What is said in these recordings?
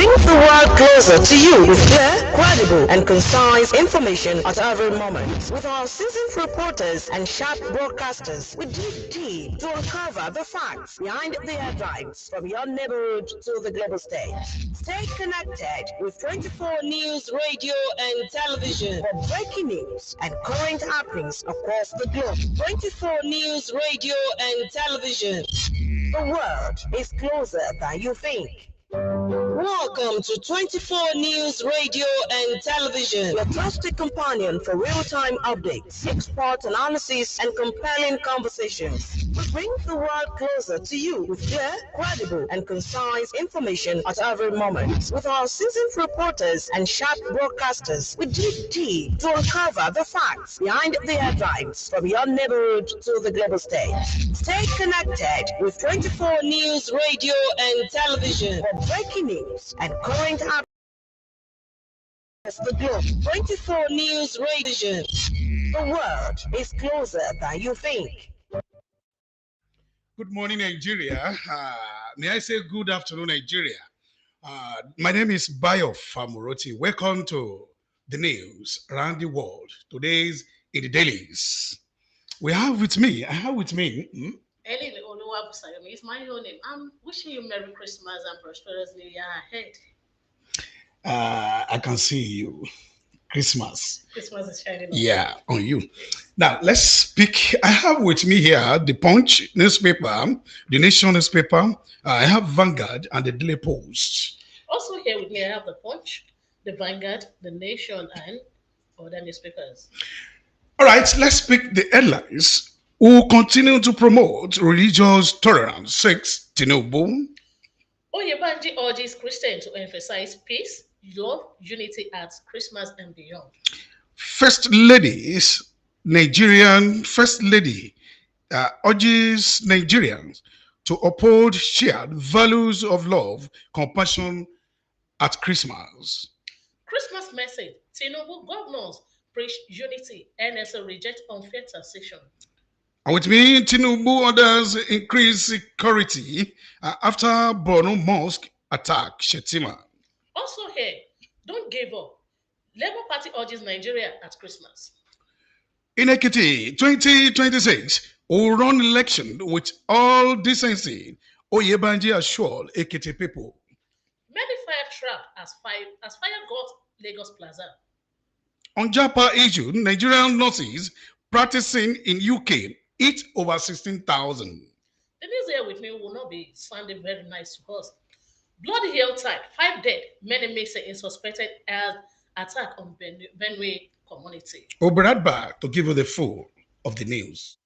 bring the world closer to you with clear, credible, and concise information at every moment. With our seasoned reporters and sharp broadcasters, we dig deep to uncover the facts behind the headlines from your neighborhood to the global stage. Stay connected with 24 News Radio and Television for breaking news and current happenings across the globe. 24 News Radio and Television. The world is closer than you think. Welcome to 24 News Radio and Television, your trusted companion for real-time updates, expert analysis, and compelling conversations. We bring the world closer to you with clear, credible, and concise information at every moment. With our seasoned reporters and sharp broadcasters, we dig deep to uncover the facts behind the headlines from your neighborhood to the global stage. Stay connected with 24 News Radio and Television for breaking news and current happenings. The globe. 24 News Radio. The world is closer than you think. Good morning, Nigeria. May I say good afternoon, Nigeria? My name is Bayo Famuroti. Welcome to the news around the world. Today's In The Dailies. I have with me. Ellie Oluwabusayomi is my own name. I'm wishing you Merry Christmas and prosperous New Year ahead. I can see you. Christmas is shining on. Yeah, on you. Now, let's speak. I have with me here the Punch newspaper, the Nation newspaper. I have Vanguard and the Daily Post. Also here with me, I have the Punch, the Vanguard, the Nation, and other newspapers. All right, let's pick the headlines. Who continue to promote religious tolerance, says Tinubu. Oyebanji urges Christians to emphasize peace, love, unity at Christmas and beyond. First Lady urges Nigerians to uphold shared values of love, compassion at Christmas. Christmas message: Tinubu governors preach unity, NSO reject unfair taxation. And with me, Tinubu orders increase security after Borno Mosque attack Shetima. Also here, don't give up. Labour Party urges Nigeria at Christmas. In Ekiti, 2026, will run election with all decency, Oyebanji assured Ekiti people. Many fire trapped as fire got Lagos Plaza. On Japa issue, Nigerian nurses practicing in UK eat over 16,000. The news here with me will not be sounding very nice to us. Bloody hell type, 5 dead, many missing in suspected as attack on Benue community. We'll be right back to give you the full of the news.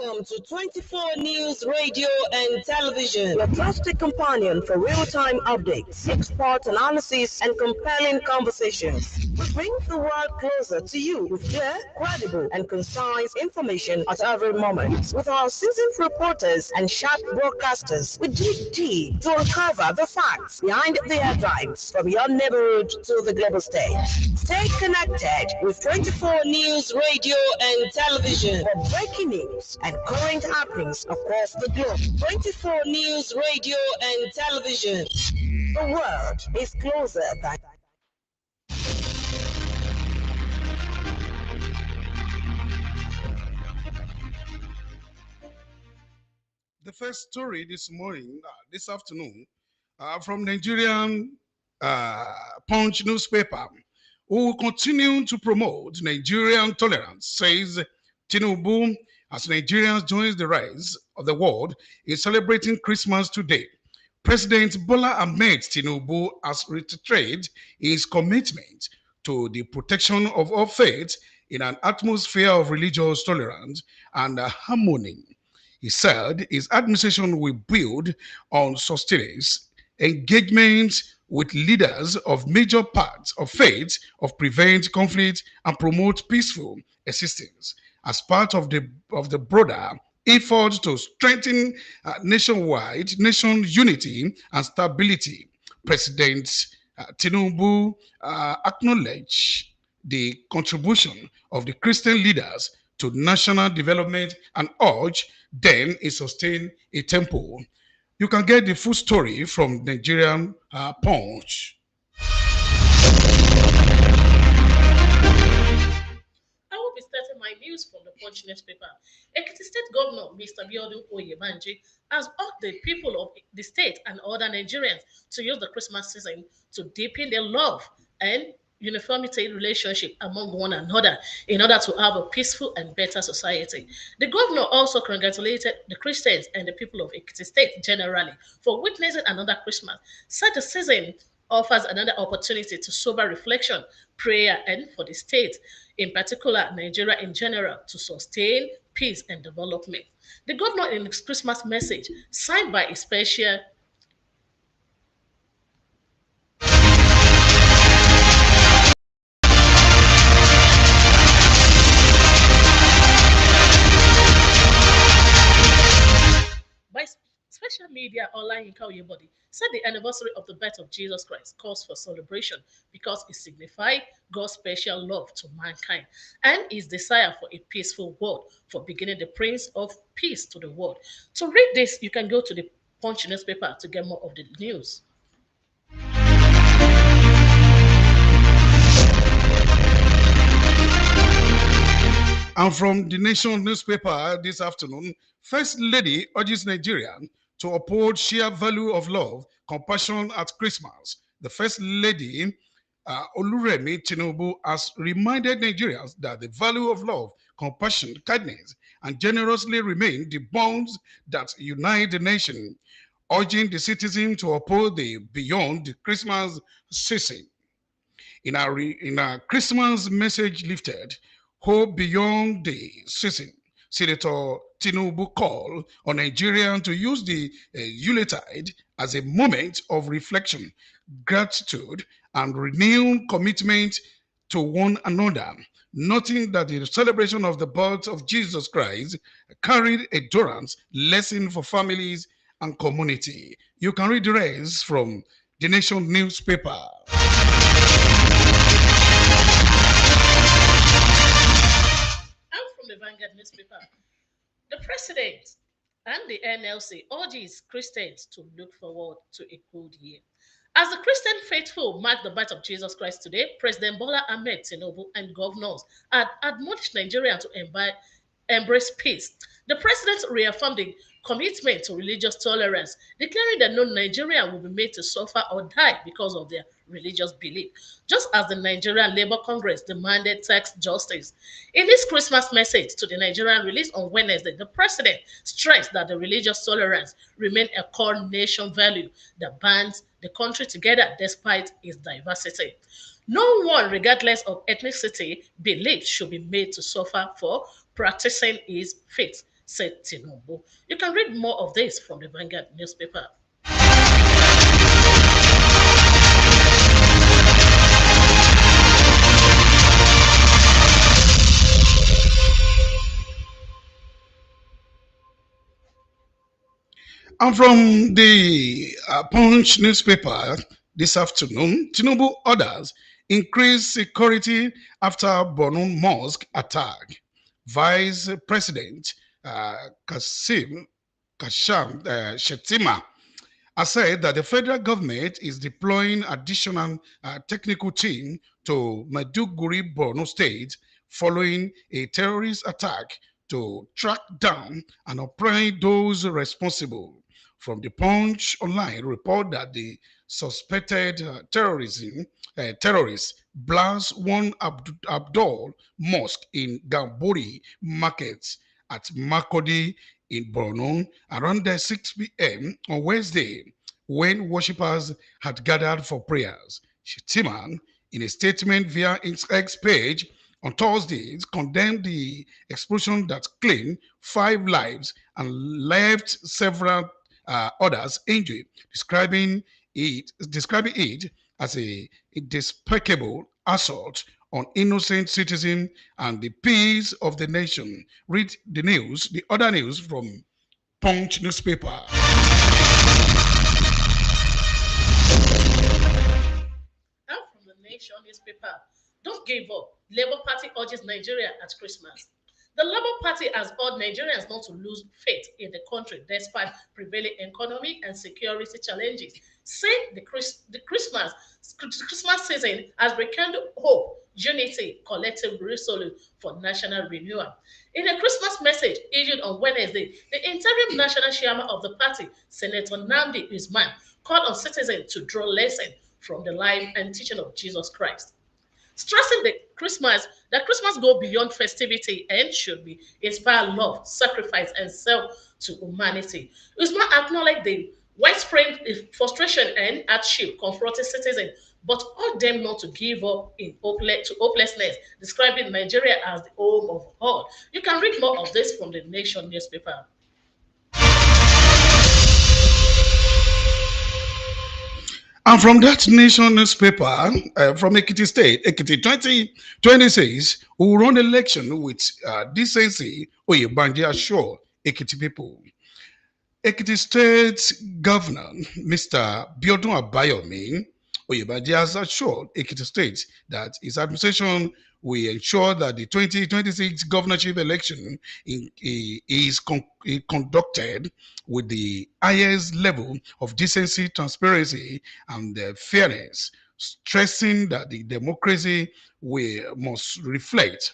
Welcome to 24 News Radio and Television, your trusted companion for real-time updates, expert analysis, and compelling conversations. We bring the world closer to you with clear, credible, and concise information at every moment. With our seasoned reporters and sharp broadcasters, we dig deep to uncover the facts behind the headlines from your neighborhood to the global stage. Stay connected with 24 News Radio and Television for breaking news and current happenings across the globe. 24 News Radio and Television. The world is closer than. The first story this afternoon, from Nigerian Punch newspaper, who will continue to promote Nigerian tolerance, says Tinubu, as Nigerians join the rise of the world in celebrating Christmas today. President Bola Ahmed Tinubu has reiterated his commitment to the protection of all faiths in an atmosphere of religious tolerance and harmony. He said his administration will build on sustenance, engagement with leaders of major parts of faith, of prevent conflict and promote peaceful existence as part of the broader efforts to strengthen nationwide nation unity and stability. President Tinubu acknowledged the contribution of the Christian leaders to national development and urged them to sustain a tempo. You can get the full story from Nigerian Punch. I will be starting my news from the Punch newspaper. Ekiti State Governor Mr. Biodun Oyebanji has urged the people of the state and other Nigerians to use the Christmas season to deepen their love and uniformity relationship among one another in order to have a peaceful and better society. The governor also congratulated the Christians and the people of Ekiti State generally for witnessing another Christmas. Such a season offers another opportunity to sober reflection, prayer, and for the state, in particular Nigeria in general, to sustain peace and development. The governor, in his Christmas message, signed by a special by special media online Oyebode, said the anniversary of the birth of Jesus Christ calls for celebration because it signifies God's special love to mankind and his desire for a peaceful world, for beginning the Prince of Peace to the world. To read this, you can go to the Punch newspaper to get more of the news. And from the Nation newspaper this afternoon, First Lady urges Nigerians to uphold shared value of love, compassion at Christmas. The First Lady, Oluremi Tinubu, has reminded Nigerians that the value of love, compassion, kindness, and generously remain the bonds that unite the nation, urging the citizens to uphold the beyond the Christmas season. In our Christmas message lifted, hope beyond the season. Senator Tinubu called on Nigerians to use the Yuletide as a moment of reflection, gratitude, and renewed commitment to one another, noting that the celebration of the birth of Jesus Christ carried a durance lesson for families and community. You can read the rest from the Nation newspaper. And from the Vanguard newspaper, the president and the NLC urges Christians to look forward to a good year. As the Christian faithful mark the birth of Jesus Christ today, President Bola Ahmed Tinubu and governors had admonished Nigerians to embrace peace. The president reaffirmed the commitment to religious tolerance, declaring that no Nigerian will be made to suffer or die because of their religious belief, just as the Nigerian Labour Congress demanded tax justice. In his Christmas message to the Nigerian released on Wednesday, the president stressed that the religious tolerance remains a core nation value that binds the country together despite its diversity. No one, regardless of ethnicity, belief should be made to suffer for practicing his faith, said Tinubu. You can read more of this from the Vanguard newspaper. And from the Punch newspaper this afternoon, Tinubu orders increased security after Borno mosque attack. Vice President Kasim Kasham Shetima has said that the federal government is deploying additional technical team to Maiduguri, Borno State, following a terrorist attack to track down and apprehend those responsible. From the Punch online report that the suspected terrorists blast one Abdul mosque in Gambori market at Makodi in Borno around 6 p.m. on Wednesday when worshippers had gathered for prayers. Shitiman, in a statement via its X page on Thursday, condemned the explosion that claimed 5 lives and left several others injured, describing it as a despicable assault on innocent citizens and the peace of the nation. Read the other news from Punch newspaper. And from the Nation newspaper, don't give up. Labour Party urges Nigeria at Christmas. The Labour Party has urged Nigerians not to lose faith in the country despite prevailing economic and security challenges, saying the Christmas season has rekindled hope, unity, collective resolve for national renewal. In a Christmas message issued on Wednesday, the interim national chairman of the party, Senator Namdi Usman, called on citizens to draw lessons from the life and teaching of Jesus Christ, stressing that Christmas go beyond festivity and should be inspire love, sacrifice, and self to humanity. Usman acknowledged the widespread frustration and hardship confronting citizens, but urged them not to give up to hopelessness, describing Nigeria as the home of all. You can read more of this from the Nation newspaper. And from that Nation newspaper, from Ekiti State, Ekiti 2026, we will run election with decency. Oyebanji assure Ekiti people. Ekiti State Governor, Mr. Biodun Abayomi Oyebanji has assured Ekiti State that his administration will ensure that the 2026 governorship election is conducted with the highest level of decency, transparency, and fairness, stressing that the democracy must reflect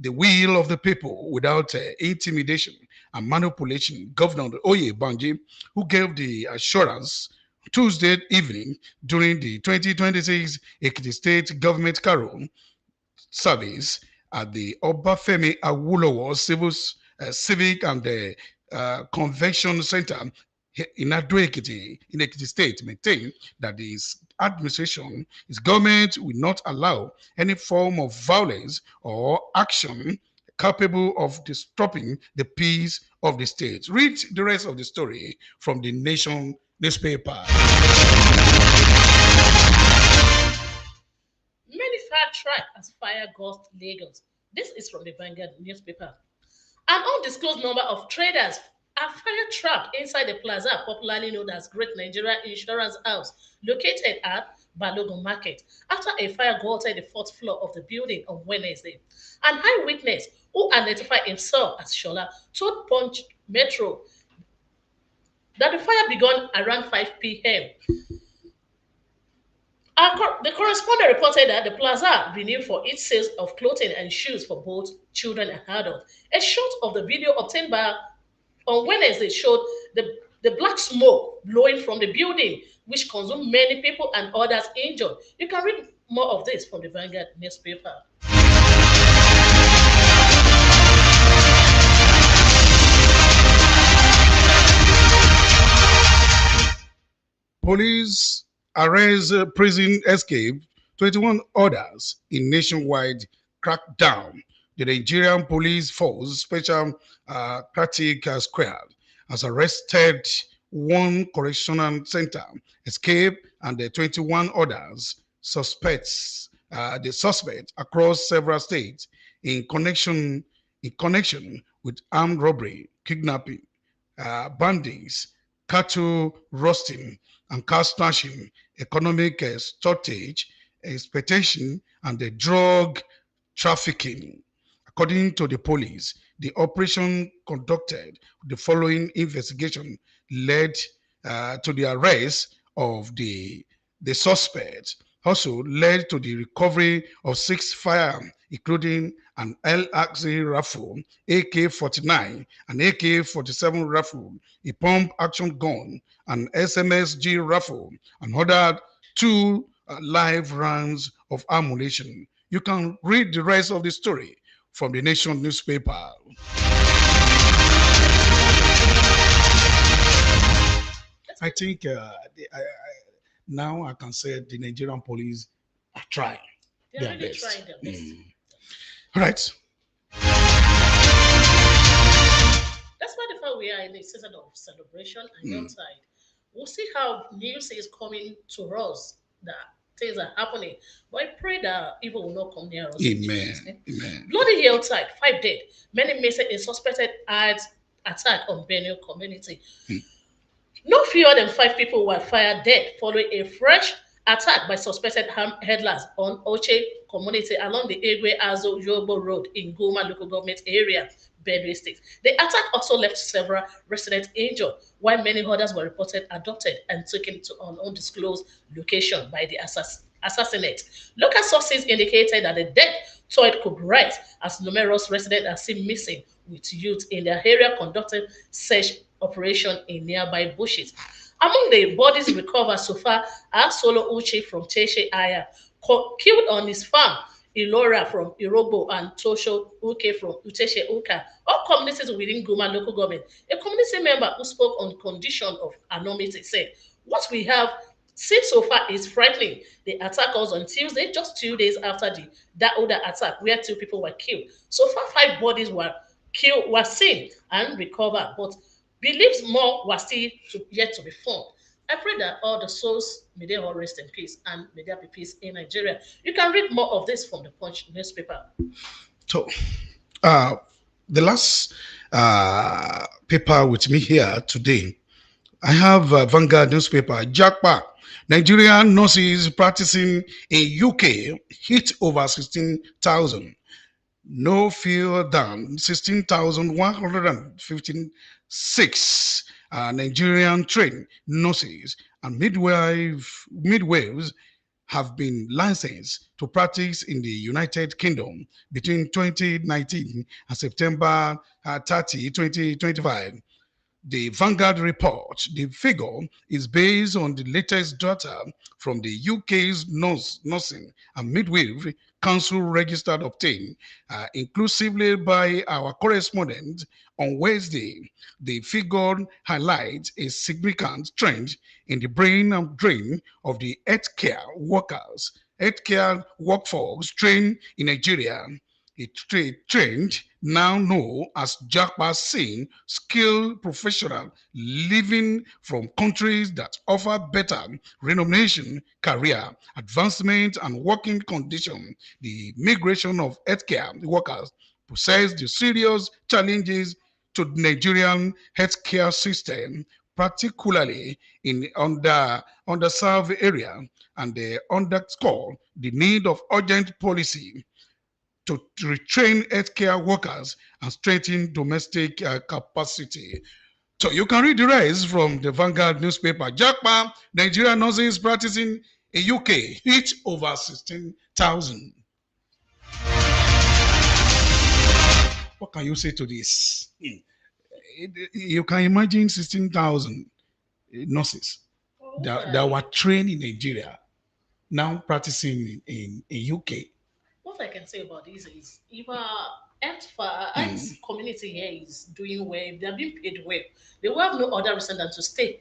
the will of the people without intimidation and manipulation. Governor Oye Banji, who gave the assurance Tuesday evening during the 2026 Ekiti State Government Carol service at the Obafemi Awolowo Civic and Convention Center in Ado Ekiti, in Ekiti State, maintained that his administration, his government will not allow any form of violence or action capable of disturbing the peace of the state. Read the rest of the story from the Nation newspaper. Many fire track as fire ghost Lagos. This is from the Vanguard newspaper. An undisclosed number of traders are fire trapped inside the plaza popularly known as Great Nigeria Insurance House, located at Balogun Market, after a fire gutted the fourth floor of the building on Wednesday. An eyewitness who identified himself as Shola told Punch Metro that the fire began around 5 p.m. The correspondent reported that the plaza renewed for its sales of clothing and shoes for both children and adults. A shot of the video obtained by on Wednesday showed the black smoke blowing from the building, which consumed many people and others injured. You can read more of this from the Vanguard newspaper. Police arrest prison escape, 21 others in nationwide crackdown. The Nigerian Police Force Special Pratic Squad has arrested one correctional center escape and the 21 others the suspects across several states in connection with armed robbery, kidnapping, bandits, cattle roasting, and car snatching, economic shortage, exploitation, and the drug trafficking. According to the police, the operation conducted the following investigation led to the arrest of the suspects, also led to the recovery of 6 firearms, including an LRC rifle, AK-49, an AK-47 rifle, a pump action gun, an SMSG rifle, and other 2 live rounds of ammunition. You can read the rest of the story from the Nation newspaper. I think now I can say the Nigerian police are trying They're their really best. trying their best. All right. That's why the fact we are in a season of celebration and outside. We'll see how news is coming to us that things are happening. But I pray that evil will not come near us in Jesus' Amen. name. Amen. Bloody Hillside, 5 dead. Many missing in suspected armed attack on Benue community. No fewer than 5 people were fired dead following a fresh attack by suspected headless on Oche community along the Egwe Azo Yobo Road in Goma local government area, Benue State. The attack also left several residents injured, while many others were reported abducted and taken to an undisclosed location by the assassinate. Local sources indicated that the death toll could rise as numerous residents are seen missing, with youth in their area conducting search operation in nearby bushes. Among the bodies recovered so far are Solo Uche from Teshe Aya, killed on his farm, Ilora from Irobo, and Tosho Uke from Uteshe Uka, all communities within Guma local government. A community member who spoke on condition of anonymity said, "What we have seen so far is frightening. The attack was on Tuesday, just 2 days after the Dauda attack, where 2 people were killed. So far, 5 bodies were seen and recovered, but believes more were still yet to be found. I pray that all the souls may they all rest in peace and may there be peace in Nigeria." You can read more of this from the Punch newspaper. So, uh, the last paper with me here today, I have Vanguard newspaper. Jackpa, Nigerian nurses practicing in UK hit over 16,000. No fewer than 16,156 Nigerian trained nurses and midwives have been licensed to practice in the United Kingdom between 2019 and September 30, 2025. The Vanguard report, the figure is based on the latest data from the UK's Nursing and Midwifery Council registered obtained inclusively by our correspondent on Wednesday. The figure highlights a significant trend in the brain and drain of the healthcare workforce trained in Nigeria. A trend now known as Jackpot, seeing skilled professionals living from countries that offer better remuneration, career advancement, and working conditions. The migration of healthcare workers poses the serious challenges to the Nigerian healthcare system, particularly in underserved area, and they underscore the need of urgent policy to retrain healthcare workers and strengthen domestic capacity. So you can read the rest from the Vanguard newspaper. Jackpa, Nigerian nurses practicing in UK hit over 16,000. What can you say to this? You can imagine 16,000 nurses that were trained in Nigeria now practicing in UK. What I can say about this is if our community here is doing well, if they're being paid well, they will have no other reason than to stay.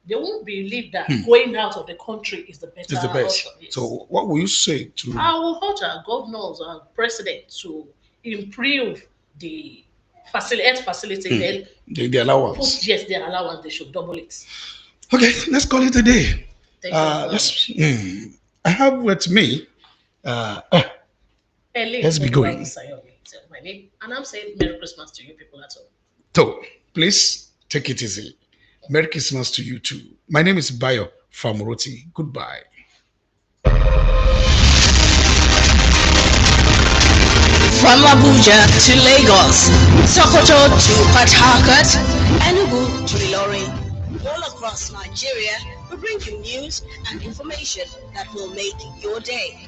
They won't believe that going out of the country is the better It's the best. option. Yes. So what will you say to I will urge our governors and president to improve the health facility. Then the allowance? yes, their allowance, they should double it. Okay, let's call it a day. Thank you very much. I have with me. Let's be going. My name, and I'm saying Merry Christmas to you people at home. So please take it easy. Merry Christmas to you too. My name is Bayo Famuroti. Goodbye. From Abuja to Lagos, Sokoto to Port Harcourt, Enugu to Ilorin, all across Nigeria, we bring you news and information that will make your day.